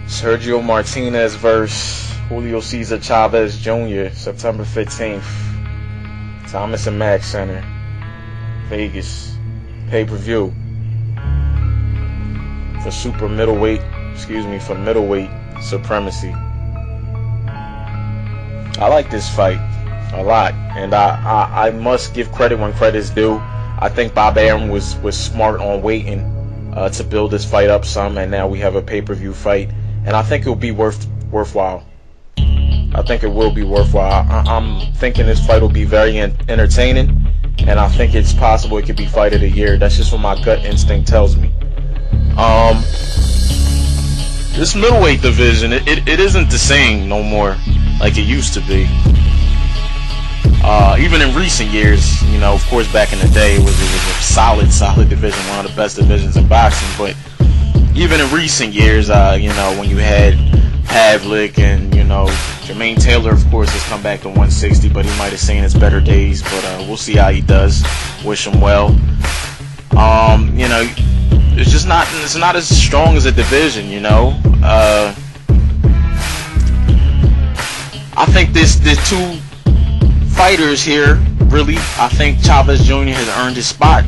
Sergio Martinez versus Julio Cesar Chavez Jr. September 15th. Thomas and Mack Center, Vegas. Pay-per-view for middleweight supremacy. I like this fight a lot, and I must give credit when credit's due. I think Bob Arum was smart on waiting to build this fight up some, and now we have a pay-per-view fight, and I think it'll be worthwhile. I think it will be worthwhile. I'm thinking this fight will be very entertaining, and I think it's possible it could be fight of the year. That's just what my gut instinct tells me. This middleweight division, it isn't the same no more like it used to be. Even in recent years, you know, of course, back in the day, it was a solid division, one of the best divisions in boxing. But even in recent years, you know, when you had Pavlik and, you know, Jermaine Taylor, of course, has come back to 160, but he might have seen his better days. But we'll see how he does. Wish him well. You know, it's not as strong as a division, you know. I think the two fighters here, really, I think Chavez Jr. has earned his spot.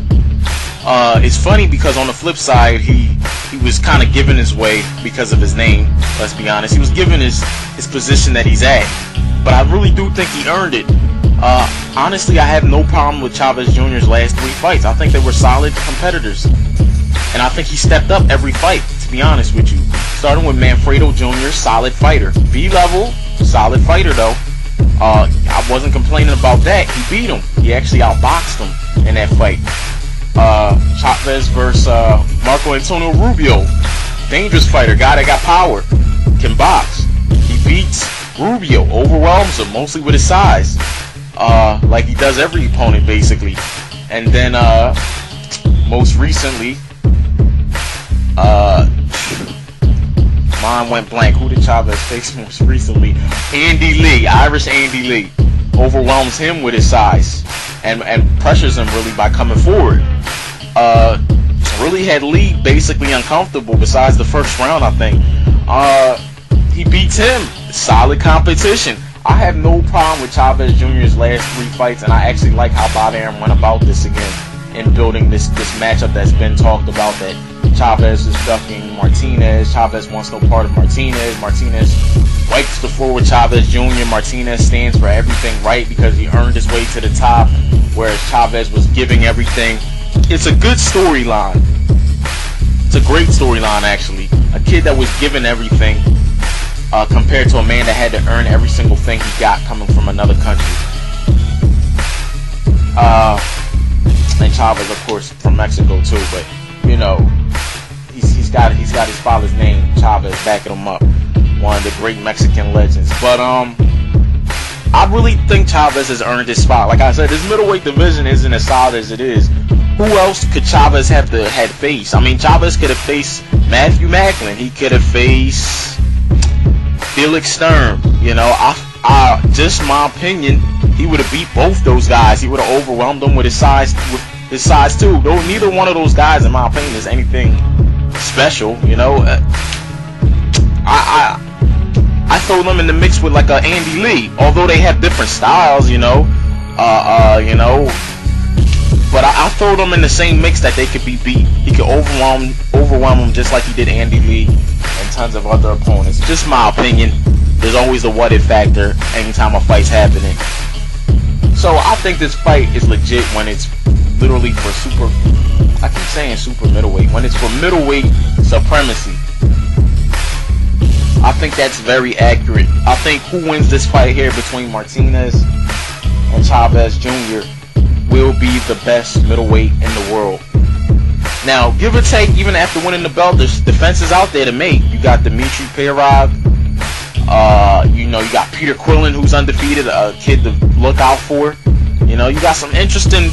It's funny because on the flip side, he was kind of given his way because of his name. Let's be honest, he was given his position that he's at, but I really do think he earned it. Honestly, I have no problem with Chavez Jr.'s last 3 fights. I think they were solid competitors, and I think he stepped up every fight, to be honest with you. Starting with Manfredo Jr., solid fighter. B-level, solid fighter though. I wasn't complaining about that. He beat him. He actually outboxed him in that fight. Chavez versus Marco Antonio Rubio. Dangerous fighter, guy that got power, can box. He beats Rubio, overwhelms him, mostly with his size. Like he does every opponent, basically. And then, most recently, mine went blank. Who did Chavez face most recently? Andy Lee, Irish Andy Lee. Overwhelms him with his size and pressures him really by coming forward. Really had Lee basically uncomfortable besides the first round, I think. He beats him. Solid competition. I have no problem with Chavez Jr.'s last 3 fights, and I actually like how Bob Arum went about this again in building this matchup that's been talked about, that Chavez is ducking Martinez. Chavez wants no part of Martinez. Martinez wipes the floor with Chavez Jr. Martinez stands for everything right because he earned his way to the top, whereas Chavez was giving everything. It's a good storyline. It's a great storyline, actually. A kid that was given everything compared to a man that had to earn every single thing he got coming from another country. And Chavez, of course, from Mexico too, but you know, he's got his father's name, Chavez, backing him up. One of the great Mexican legends. But I really think Chavez has earned his spot. Like I said, this middleweight division isn't as solid as it is. Who else could Chavez had faced? I mean, Chavez could have faced Matthew Macklin. He could have faced Felix Sturm. You know, just my opinion, he would have beat both those guys. He would have overwhelmed them with his size too. Though neither one of those guys, in my opinion, is anything special. You know, I throw them in the mix with like a Andy Lee, although they have different styles. You know, but I throw them in the same mix that they could be beat. He could overwhelm them just like he did Andy Lee and tons of other opponents. Just my opinion. There's always a what if factor anytime a fight's happening. So I think this fight is legit when it's literally for I keep saying super middleweight. When it's for middleweight supremacy. I think that's very accurate. I think who wins this fight here between Martinez and Chavez Jr. will be the best middleweight in the world. Now, give or take, even after winning the belt, there's defenses out there to make. You got Dmitry Perov. You know, you got Peter Quillen, who's undefeated, a kid to look out for. You know, you got some interesting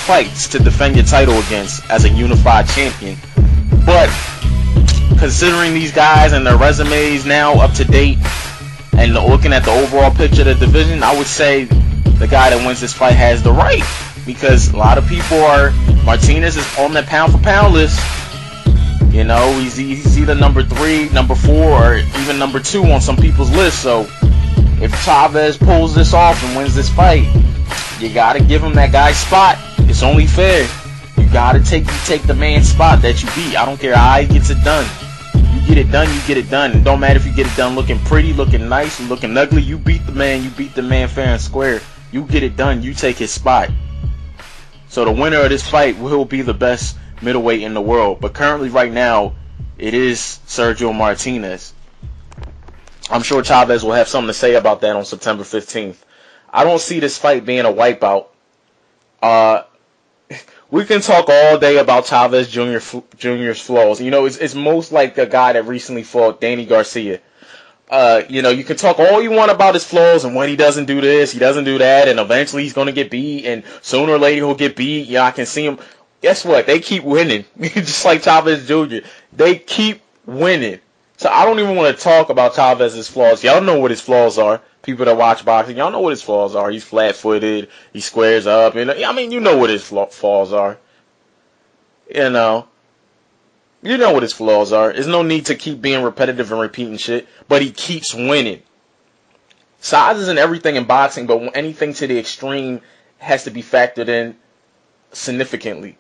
fights to defend your title against as a unified champion. But considering these guys and their resumes now up to date, and looking at the overall picture of the division, I would say the guy that wins this fight has the right. Because a lot of people Martinez is on that pound for pound list. You know, he's either number 3, number 4, or even number 2 on some people's list. So if Chavez pulls this off and wins this fight, you gotta give him that guy's spot. It's only fair. You gotta take the man's spot that you beat. I don't care how he gets it done. You get it done, you get it done. It don't matter if you get it done looking pretty, looking nice, looking ugly. You beat the man fair and square. You get it done, you take his spot. So the winner of this fight will be the best middleweight in the world. But currently, right now, it is Sergio Martinez. I'm sure Chavez will have something to say about that on September 15th. I don't see this fight being a wipeout. We can talk all day about Chavez Jr.'s flaws. You know, it's most like the guy that recently fought Danny Garcia. You know, you can talk all you want about his flaws and when he doesn't do this, he doesn't do that, and eventually he's going to get beat, and sooner or later he'll get beat. Yeah, I can see him. Guess what? They keep winning. Just like Chavez Jr. They keep winning. So I don't even want to talk about Chavez's flaws. Y'all know what his flaws are. People that watch boxing, y'all know what his flaws are. He's flat-footed. He squares up. You know, I mean, you know what his flaws are. You know what his flaws are. There's no need to keep being repetitive and repeating shit. But he keeps winning. Size isn't everything in boxing, but anything to the extreme has to be factored in significantly.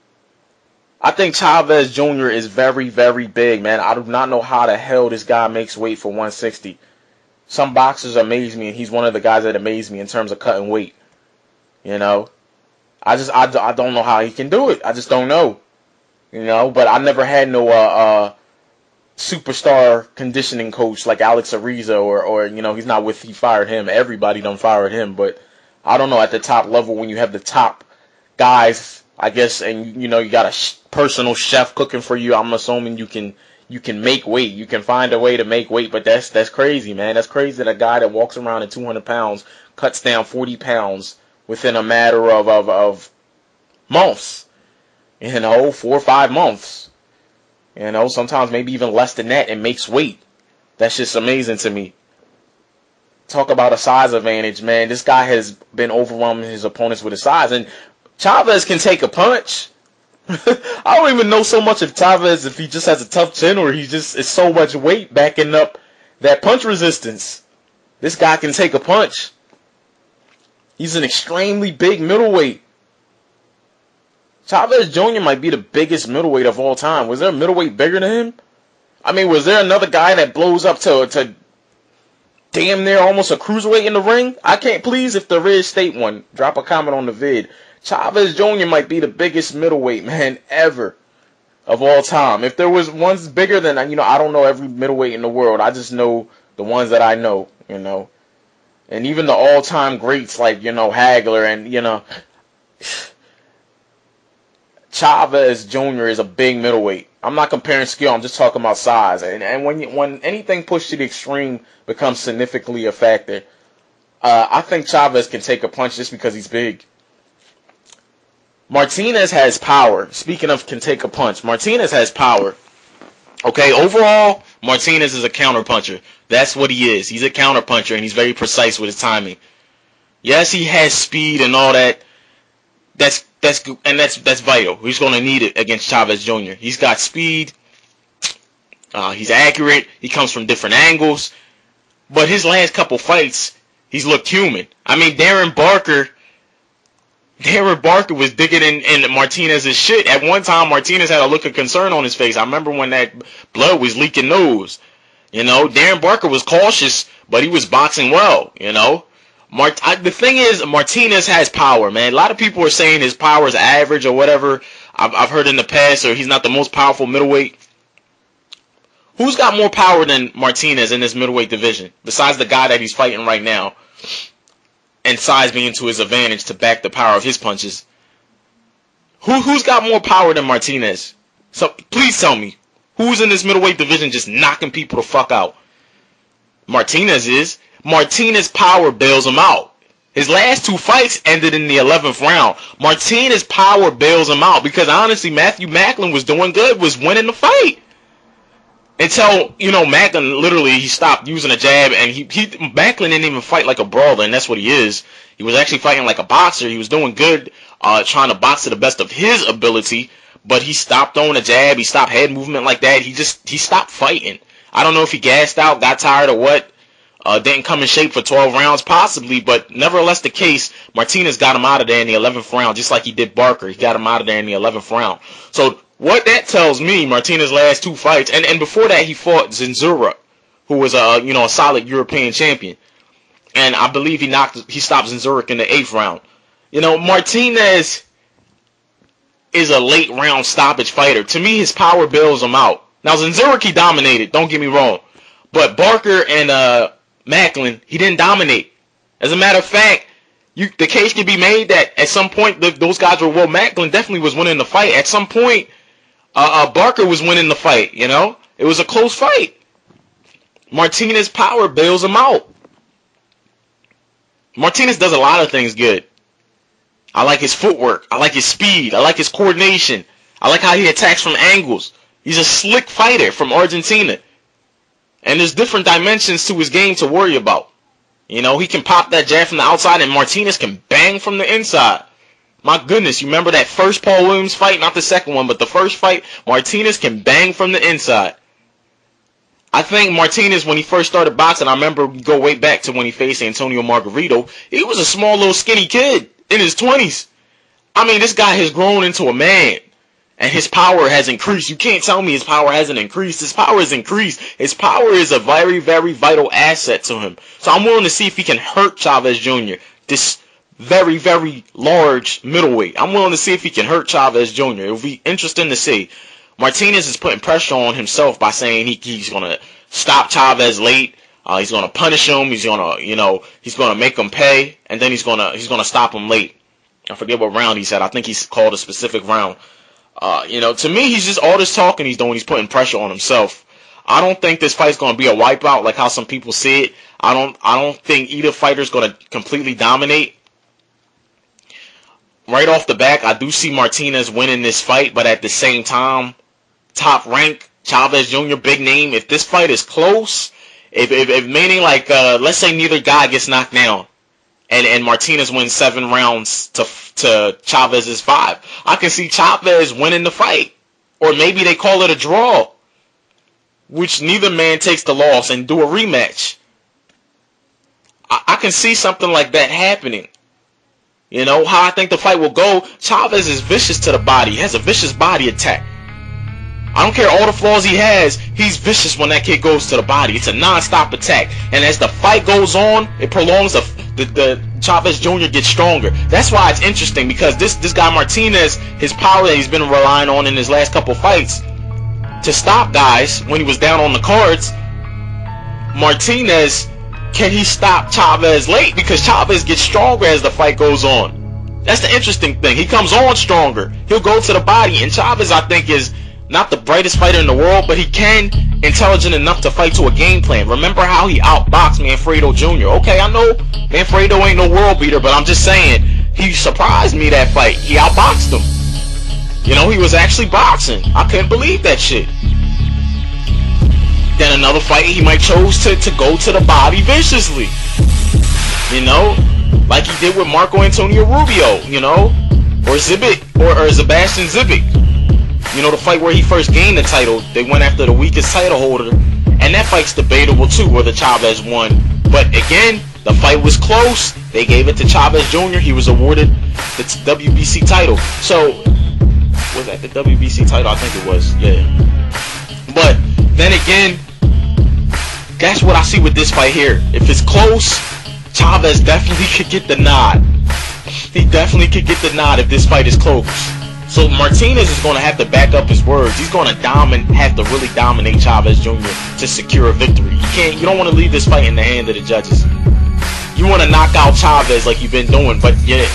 I think Chavez Jr. is very, very big, man. I do not know how the hell this guy makes weight for 160. Some boxers amaze me, and he's one of the guys that amaze me in terms of cutting weight. You know? I don't know how he can do it. I just don't know. You know? But I never had no superstar conditioning coach like Alex Ariza or you know, he fired him. Everybody done fired him. But I don't know, at the top level, when you have the top guys, I guess, and you know, you got a personal chef cooking for you, I'm assuming you can make weight. You can find a way to make weight, but that's crazy, man. That's crazy that a guy that walks around at 200 pounds cuts down 40 pounds within a matter of months. You know, 4 or 5 months. You know, sometimes maybe even less than that, and makes weight. That's just amazing to me. Talk about a size advantage, man. This guy has been overwhelming his opponents with his size, and Chavez can take a punch. I don't even know so much of Chavez if he just has a tough chin or he just is so much weight backing up that punch resistance. This guy can take a punch. He's an extremely big middleweight. Chavez Jr. might be the biggest middleweight of all time. Was there a middleweight bigger than him? I mean, was there another guy that blows up to damn near almost a cruiserweight in the ring? I can't, please, if there is, state one. Drop a comment on the vid. Chavez Jr. might be the biggest middleweight, man, ever of all time. If there was ones bigger than, you know, I don't know every middleweight in the world. I just know the ones that I know, you know. And even the all-time greats like, you know, Hagler and, you know, Chavez Jr. is a big middleweight. I'm not comparing skill. I'm just talking about size. And when anything pushed to the extreme becomes significantly a factor, I think Chavez can take a punch just because he's big. Martinez has power. Speaking of can take a punch, Martinez has power. Okay, overall, Martinez is a counterpuncher. That's what he is. He's a counterpuncher, and he's very precise with his timing. Yes, he has speed and all that. That's vital. He's going to need it against Chavez Jr. He's got speed. He's accurate. He comes from different angles. But his last couple fights, he's looked human. I mean, Darren Barker was digging in Martinez's shit. At one time, Martinez had a look of concern on his face. I remember when that blood was leaking nose. You know, Darren Barker was cautious, but he was boxing well, you know. The thing is, Martinez has power, man. A lot of people are saying his power is average or whatever. I've heard in the past, or he's not the most powerful middleweight. Who's got more power than Martinez in this middleweight division, besides the guy that he's fighting right now? And size being to his advantage to back the power of his punches. Who's got more power than Martinez? So please tell me, who's in this middleweight division just knocking people the fuck out? Martinez is. Martinez's power bails him out. His last 2 fights ended in the 11th round. Martinez's power bails him out because honestly, Matthew Macklin was doing good, was winning the fight. Until, you know, Macklin literally, he stopped using a jab, and Macklin didn't even fight like a brawler, and that's what he is. He was actually fighting like a boxer. He was doing good trying to box to the best of his ability, but he stopped throwing a jab, he stopped head movement like that, he stopped fighting. I don't know if he gassed out, got tired, or what. Didn't come in shape for 12 rounds, possibly, but nevertheless the case, Martinez got him out of there in the 11th round, just like he did Barker. He got him out of there in the 11th round. So what that tells me, Martinez's last 2 fights, and before that he fought Zinzura, who was a solid European champion, and I believe he stopped Zinzura in the 8th round. Martinez is a late round stoppage fighter. To me, his power bails him out. Now Zinzura he dominated, don't get me wrong, but Barker and Macklin, he didn't dominate. As a matter of fact, the case can be made that at some point those guys were, well, Macklin definitely was winning the fight. At some point, Barker was winning the fight. It was a close fight. Martinez's power bails him out. Martinez does a lot of things good. I like his footwork. I like his speed. I like his coordination. I like how he attacks from angles. He's a slick fighter from Argentina. And there's different dimensions to his game to worry about. He can pop that jab from the outside, and Martinez can bang from the inside. My goodness, you remember that first Paul Williams fight? Not the second one, but the first fight, Martinez can bang from the inside. I think Martinez, when he first started boxing, I remember we go way back to when he faced Antonio Margarito, he was a small little skinny kid in his 20s. I mean, this guy has grown into a man. And his power has increased. You can't tell me his power hasn't increased. His power has increased. His power is a very, very vital asset to him. So I'm willing to see if he can hurt Chavez Jr., this very, very large middleweight. I'm willing to see if he can hurt Chavez Jr. It'll be interesting to see. Martinez is putting pressure on himself by saying he's going to stop Chavez late. He's going to punish him. He's going to, he's going to make him pay, and then he's going to stop him late. I forget what round he said. I think he's called a specific round. To me, he's just all this talking he's doing. He's putting pressure on himself. I don't think this fight's going to be a wipeout like how some people see it. I don't think either fighter's going to completely dominate. Right off the back, I do see Martinez winning this fight, but at the same time, top rank, Chavez Jr., big name. If this fight is close, if meaning like, let's say neither guy gets knocked down, and Martinez wins 7 rounds to Chavez's 5, I can see Chavez winning the fight. Or maybe they call it a draw, which neither man takes the loss and do a rematch. I can see something like that happening. How I think the fight will go, Chavez is vicious to the body. He has a vicious body attack. I don't care all the flaws he has, he's vicious when that kid goes to the body. It's a non-stop attack. And as the fight goes on, it prolongs, the Chavez Jr. gets stronger. That's why it's interesting, because this guy Martinez, his power that he's been relying on in his last couple fights to stop guys when he was down on the cards, Martinez, can he stop Chavez late? Because Chavez gets stronger as the fight goes on. That's the interesting thing. He comes on stronger. He'll go to the body. And Chavez, I think, is not the brightest fighter in the world, but he can intelligent enough to fight to a game plan. Remember how he outboxed Manfredo Jr. Okay, I know Manfredo ain't no world beater, but I'm just saying, he surprised me that fight. He outboxed him. He was actually boxing. I couldn't believe that shit. Then another fight, he might chose to go to the body viciously. Like he did with Marco Antonio Rubio, or Zibik, or Sebastian Zibik. The fight where he first gained the title, they went after the weakest title holder, and that fight's debatable too, whether Chavez won. But again, the fight was close. They gave it to Chavez Jr. He was awarded the WBC title. So, was that the WBC title? I think it was, yeah. But then again, that's what I see with this fight here. If it's close, Chavez definitely could get the nod. He definitely could get the nod if this fight is close. So Martinez is going to have to back up his words. He's going to have to really dominate Chavez Jr. to secure a victory. You don't want to leave this fight in the hand of the judges. You want to knock out Chavez like you've been doing, but yeah,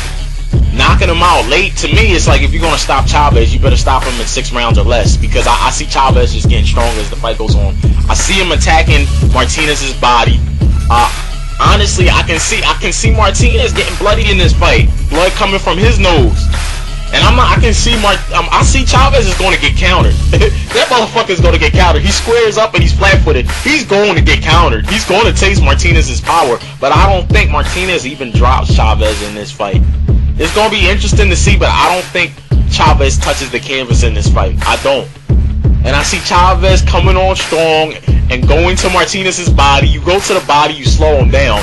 knocking him out late, to me, it's like if you're going to stop Chavez, you better stop him in 6 rounds or less, because I see Chavez just getting stronger as the fight goes on. I see him attacking Martinez's body. Honestly, I can see Martinez getting bloody in this fight. Blood coming from his nose. And I see Chavez is going to get countered. That motherfucker is going to get countered. He squares up and he's flat-footed. He's going to get countered. He's going to taste Martinez's power. But I don't think Martinez even drops Chavez in this fight. It's going to be interesting to see, but I don't think Chavez touches the canvas in this fight. I don't. And I see Chavez coming on strong and going to Martinez's body. You go to the body, you slow him down.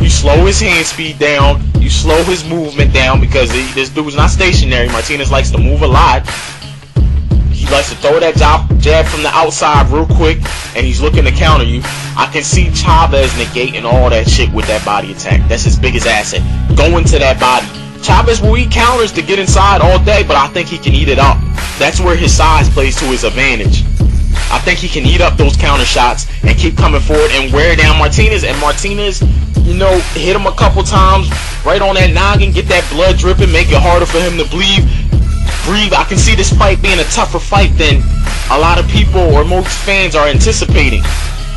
You slow his hand speed down. You slow his movement down because this dude's not stationary. Martinez likes to move a lot. He likes to throw that jab from the outside real quick, and he's looking to counter you. I can see Chavez negating all that shit with that body attack. That's his biggest asset. Going to that body. Chavez will eat counters to get inside all day, but I think he can eat it up. That's where his size plays to his advantage. I think he can eat up those counter shots and keep coming forward and wear down Martinez. And Martinez, you know, hit him a couple times right on that noggin, get that blood dripping, make it harder for him to breathe. I can see this fight being a tougher fight than a lot of people or most fans are anticipating.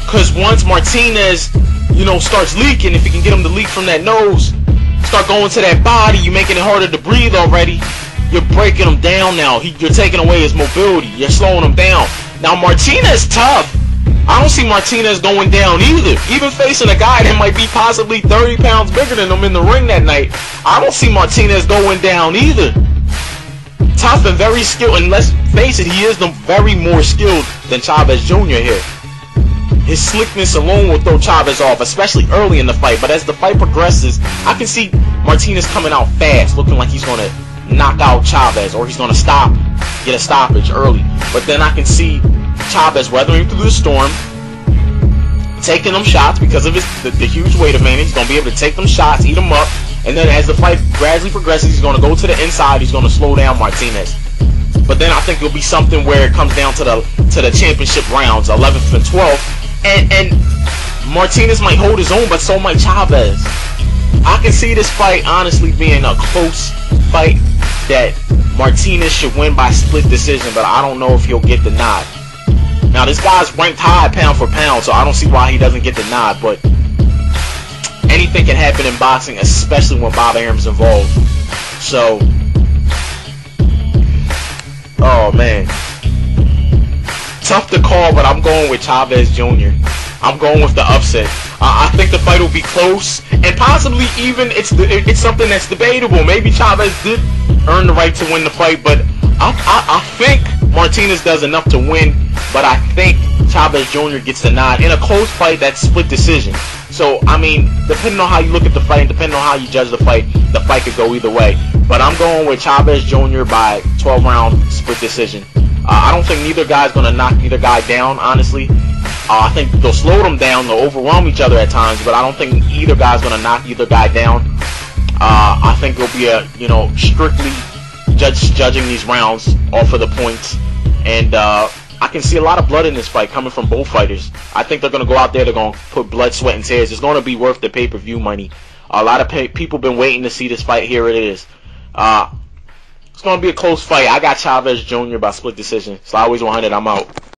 Because once Martinez, you know, starts leaking, if you can get him to leak from that nose, start going to that body, you're making it harder to breathe already. You're breaking him down now. You're taking away his mobility. You're slowing him down. Now Martinez tough. I don't see Martinez going down either. Even facing a guy that might be possibly 30 pounds bigger than him in the ring that night, I don't see Martinez going down either. Tough and very skilled, and let's face it, he is very more skilled than Chavez Jr. here. His slickness alone will throw Chavez off, especially early in the fight. But as the fight progresses, I can see Martinez coming out fast, looking like he's going to knock out Chavez, or he's going to get a stoppage early. But then I can see Chavez weathering through the storm, taking them shots because of the huge weight advantage. He's going to be able to take them shots, eat them up, and then as the fight gradually progresses, he's going to go to the inside. He's going to slow down Martinez. But then I think it'll be something where it comes down to the championship rounds, 11th and 12th. And Martinez might hold his own, but so might Chavez. I can see this fight honestly being a close fight that Martinez should win by split decision, but I don't know if he'll get the nod. Now this guy's ranked high pound for pound, so I don't see why he doesn't get the nod, but anything can happen in boxing, especially when Bob Arum's involved. So, oh man. Tough to call, but I'm going with Chavez Jr. I'm going with the upset. I think the fight will be close, and possibly even it's something that's debatable. Maybe Chavez did earn the right to win the fight, but I think Martinez does enough to win, but I think Chavez Jr. gets the nod. In a close fight, that's split decision. So, I mean, depending on how you look at the fight and depending on how you judge the fight could go either way. But I'm going with Chavez Jr. by 12-round split decision. I don't think neither guy's going to knock either guy down, honestly. I think they'll slow them down, they'll overwhelm each other at times, but I don't think either guy's going to knock either guy down. I think it'll be a, you know, strictly judging these rounds off of the points. And I can see a lot of blood in this fight coming from both fighters. I think they're going to go out there, they're going to put blood, sweat, and tears. It's going to be worth the pay-per-view money. A lot of people been waiting to see this fight. Here it is. It's going to be a close fight. I got Chavez Jr. by split decision. So I always 100. I'm out.